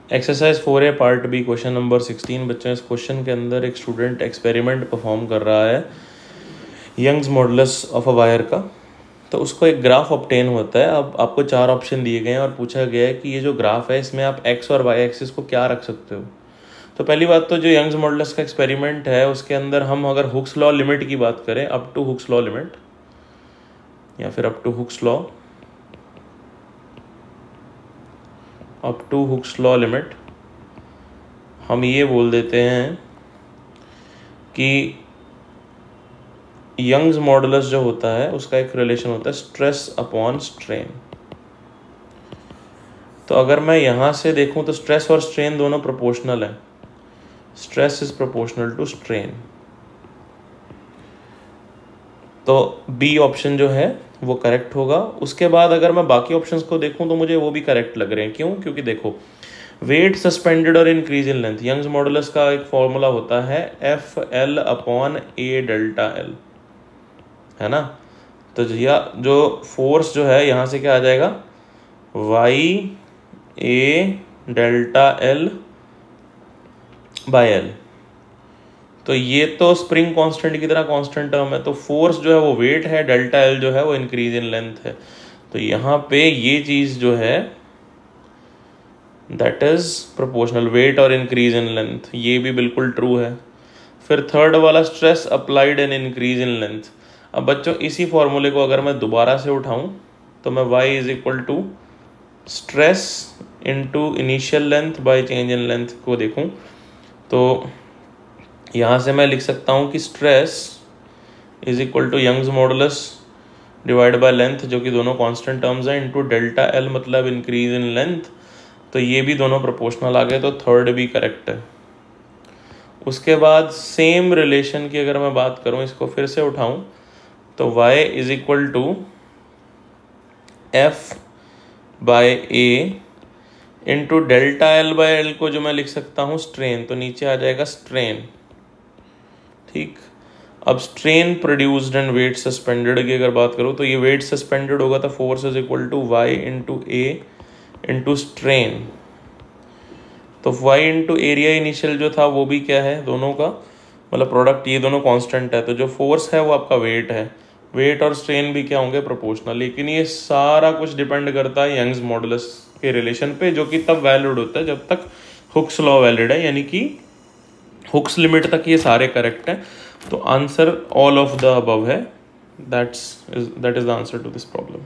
Exercise 4A part B question number 16। बच्चों, इस question के अंदर एक स्टूडेंट एक्सपेरिमेंट परफॉर्म कर रहा है Young's modulus of a wire का। तो उसको एक ग्राफ ऑब्टेन होता है। अब आपको 4 ऑप्शन दिए गए हैं और पूछा गया है कि ये जो ग्राफ है इसमें आप एक्स और वाई एक्सिस को क्या रख सकते हो। तो पहली बात तो जो यंग्स मॉडुलस का एक्सपेरिमेंट है उसके अंदर हम अगर हुक्स लॉ लिमिट की बात करें, up to Hooke's law limit या फिर up to Hooke's law limit, हम ये बोल देते हैं कि यंग्स मॉडुलस जो होता है उसका एक रिलेशन होता है स्ट्रेस अपॉन स्ट्रेन। तो अगर मैं यहाँ से देखूँ तो स्ट्रेस और स्ट्रेन दोनों प्रोपोर्शनल है। Stress is proportional to strain. तो बी ऑप्शन जो है वो करेक्ट होगा। उसके बाद अगर मैं बाकी ऑप्शंस को देखूं तो मुझे वो भी करेक्ट लग रहे हैं। क्यों? क्योंकि देखो, वेट सस्पेंडेड और increase in length, Young's modulus का एक फॉर्मूला होता है F L upon A delta L, है ना। तो जो फोर्स जो है यहाँ से क्या आ जाएगा, Y A delta L by L. तो ये तो स्प्रिंग कांस्टेंट की तरह कांस्टेंट टर्म है। तो फोर्स जो है वो वेट है, डेल्टा एल जो है वो इंक्रीज इन लेंथ है। तो यहाँ पे ये चीज जो है दैट इज प्रोपोर्शनल, वेट और इंक्रीज इन लेंथ, ये भी बिल्कुल ट्रू है। फिर थर्ड वाला stress applied and increase in length. अब बच्चों इसी फॉर्मूले को अगर मैं दोबारा से उठाऊं तो मैं y is equal to stress into initial length by change in length को देखूं तो यहाँ से मैं लिख सकता हूँ कि stress is equal to Young's modulus divide by length, जो कि दोनों कांस्टेंट टर्म्स हैं, इनटू डेल्टा एल मतलब इंक्रीज इन लेंथ। तो ये भी दोनों प्रोपोर्शनल आ गए, तो थर्ड भी करेक्ट है। उसके बाद सेम रिलेशन की अगर मैं बात करूँ, इसको फिर से उठाऊँ तो y is equal to F by A into delta L by L को जो मैं लिख सकता हूँ स्ट्रेन, तो नीचे आ जाएगा स्ट्रेन। ठीक, अब strain produced and weight suspended की अगर बात करूँ तो ये वेट सस्पेंडेड होगा तो force is equal to Y into A into strain. तो वाई इंटू एरिया इनिशियल जो था वो भी क्या है, दोनों का मतलब प्रोडक्ट, ये दोनों कांस्टेंट है। तो जो फोर्स है वो आपका वेट है, वेट और स्ट्रेन भी क्या होंगे, प्रोपोर्शनल। लेकिन ये सारा कुछ डिपेंड करता है यंग्स मॉडुलस के रिलेशन पे, जो कि तब वैलिड होता है जब तक हुक्स लॉ वैलिड है, यानी कि हुक्स लिमिट तक ये सारे करेक्ट हैं। तो answer all of the above है। That is the answer to this problem.